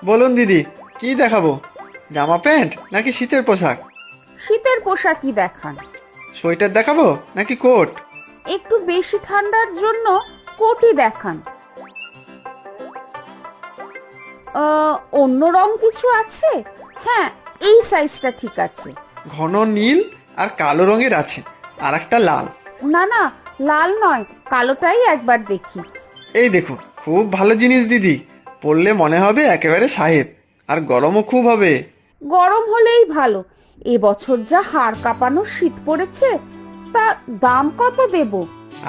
বলুন দিদি, কি দেখাবো? জামা প্যান্ট নাকি শীতের পোশাক? শীতের পোশাকই দেখান। সোয়েটার দেখাবো নাকি কোট? একটু বেশি ঠান্ডার জন্য কোটই দেখান। অন্য রং কিছু আছে? হ্যাঁ, এই সাইজটা ঠিক আছে। ঘন নীল আর কালো রঙের আছে, আর একটা লাল। না না, লাল নয়, কালোটাই একবার দেখি। এই দেখুন, খুব ভালো জিনিস দিদি, পরলে মনে হবে একেবারে সাহেব, আর গরমও খুব হবে। গরম হলেই ভালো। এবছর যা হাড় কাঁপানো শীত পড়েছে, তা দাম কত দেব?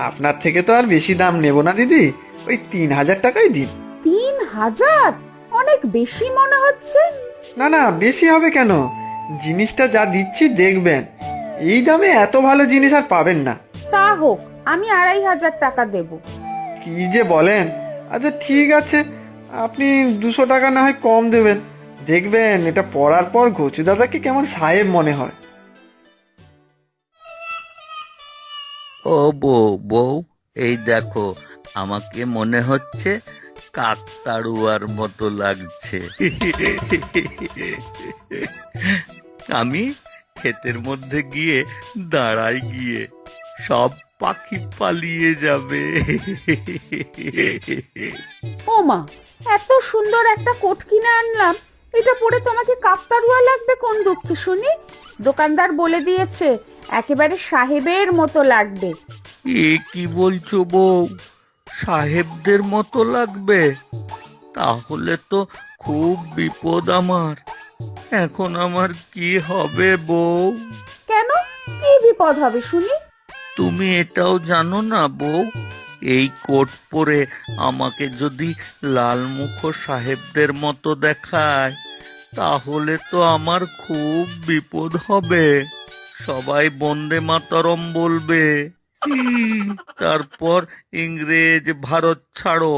আপনার থেকে তো আর বেশি দাম নেব না দিদি, ওই 3,000 টাকাই দিন। 3,000? অনেক বেশি মনে হচ্ছে। না না, বেশি হবে কেন? জিনিসটা যা দিচ্ছি দেখবেন, এই দামে এত ভালো জিনিস আর পাবেন না। তা হোক, আমি 2,500 টাকা দেব। কি যে বলেন! আচ্ছা ঠিক আছে, আপনি 200 টাকা না হয় কম দেবেন। দেখবেন এটা পরার পর ঘচু দাদাকে কেমন সাহেব মনে হয়। ও বউ বউ, এই দেখো, আমাকে মনে হচ্ছে কাকতাড়ুয়ার মতো লাগছে। আমি ক্ষেতের মধ্যে গিয়ে দাঁড়াই গিয়ে, সব পাখি পালিয়ে যাবে। ও মা, এত সুন্দর একটা কোট কিনে আনলাম, এটা পরে তোমাকে কাকতাড়ুয়া লাগবে কোন দুঃখে শুনি? দোকানদার বলে দিয়েছে একেবারে সাহেবের মতো লাগবে। এ কি বলছো বউ? সাহেবদের মতো লাগবে? তাহলে তো খুব বিপদ আমার। এখন আমার কি হবে বউ? কেন, কি বিপদ হবে শুনি? তুমি এটাও জানো না বউ, এই কোট পরে আমাকে যদি লালমুখ সাহেবদের মতো দেখায়, তাহলে তো আমার খুব বিপদ হবে। সবাই বন্দে মাতরম বলবে, তারপর ইংরেজ ভারত ছাড়ো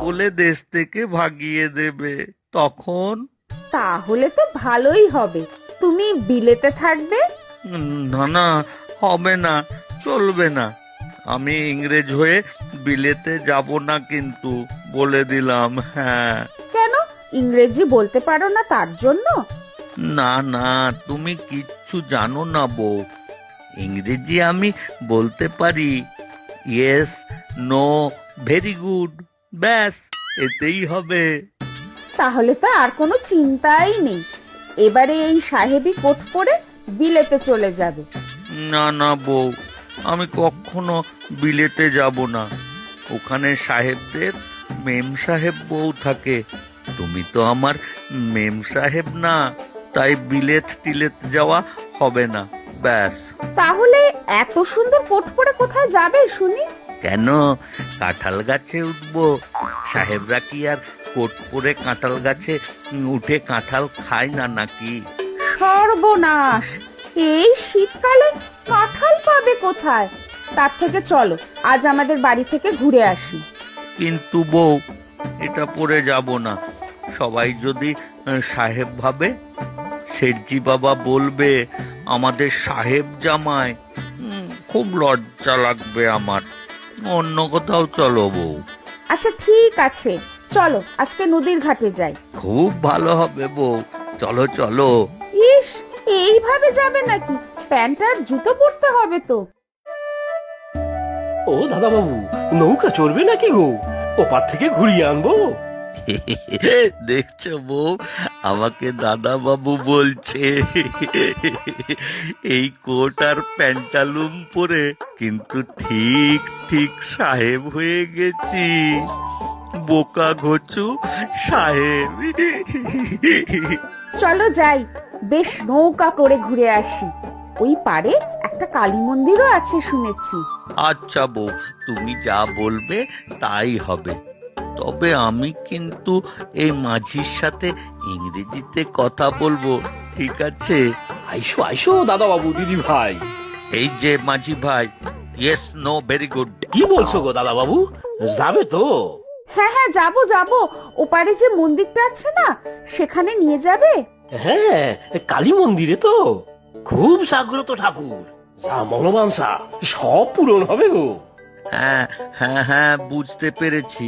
বলে দেশ থেকে ভাগিয়ে দেবে। তখন তাহলে তো ভালোই হবে, তুমি বিলেতে থাকবে। না না, হবে না, চলবে না। আমি ইংরেজ হয়ে বিলেতে যাব না কিন্তু, বলে দিলাম। হ্যাঁ। কেন, ইংরেজি বলতে পারো না তার জন্য? না না, তুমি কিচ্ছু জানো না বউ। ইংরেজি আমি বলতে পারি, ইয়েস, নো, ভেরি গুড, ব্যাস, এতেই হবে। তাহলে তো আর কোনো চিন্তাই নেই, এবারে এই সাহেবী কোট পরে বিলেতে চলে যাবে। না না বউ, আমি কখনো বিলেতে যাব না। ওখানে সাহেবদের মেম সাহেব বউ থাকে, তুমি তো আমার মেম সাহেব না, তাই বিলেত টিলেত যাওয়া হবে না, ব্যাস। তাহলে এত সুন্দর কোট পরে কোথায় যাবে শুনি? কেন, কাঁঠাল গাছে উঠবো? সাহেবরা কি আর কোট পরে কাঁঠাল গাছে উঠে কাঁঠাল খায় না নাকি? সর্বনাশ, এই শীতকালে কাঁঠাল পাবে কোথায়? তার থেকে চলো আজ আমাদের বাড়ি থেকে ঘুরে আসি। কিন্তু বউ, এটা পরে যাব না। সবাই যদি সাহেব ভাবে, শেঠজি বাবা বলবে আমাদের সাহেব জামাই, খুব লজ্জা লাগবে আমার। অন্য কোথাও চলো বউ। আচ্ছা ঠিক আছে, চলো আজকে নদীর ঘাটে যাই। খুব ভালো হবে বউ, চলো চলো। ইস, এইভাবে যাবে নাকি? প্যান্ট আর জুতো পরতে হবে তো। ও দাদা বাবু, নৌকা চড়বে নাকি গো? ওপার থেকে ঘুরিয়ে আনবো। দেখছো বউ, আমাকে দাদা বাবু বলছে। এই কোট আর প্যান্টালুম পরে কিন্তু ঠিক ঠিক সাহেব হয়ে গেছি। বোকা ঘচু সাহেব। চলো যাই, বেশ নৌকা করে ঘুরে আসি। ওই পারে একটা কালী মন্দিরও আছে শুনেছি। আচ্ছা বউ, তুমি যা বলবে তাই হবে। তবে আমি কিন্তু এই মাঝির সাথে ইংরেজিতে কথা বলবো, ঠিক আছে? আইসো আইসো দাদা বাবু, দিদি ভাই। এই যে মাঝি ভাই, ইয়েস, নো, ভেরি গুড। কি বলছো গো দাদা বাবু, যাবে তো? হ্যাঁ হ্যাঁ, যাবো যাবো। ওপারে যে মন্দিরটা আছে না, সেখানে নিয়ে যাবে? হ্যাঁ, কালী মন্দিরে তো। খুব জাগ্রত ঠাকুর, যা মনোবাঞ্ছা সব পূরণ হবে গো। হ্যাঁ হ্যাঁ হ্যাঁ, বুঝতে পেরেছি।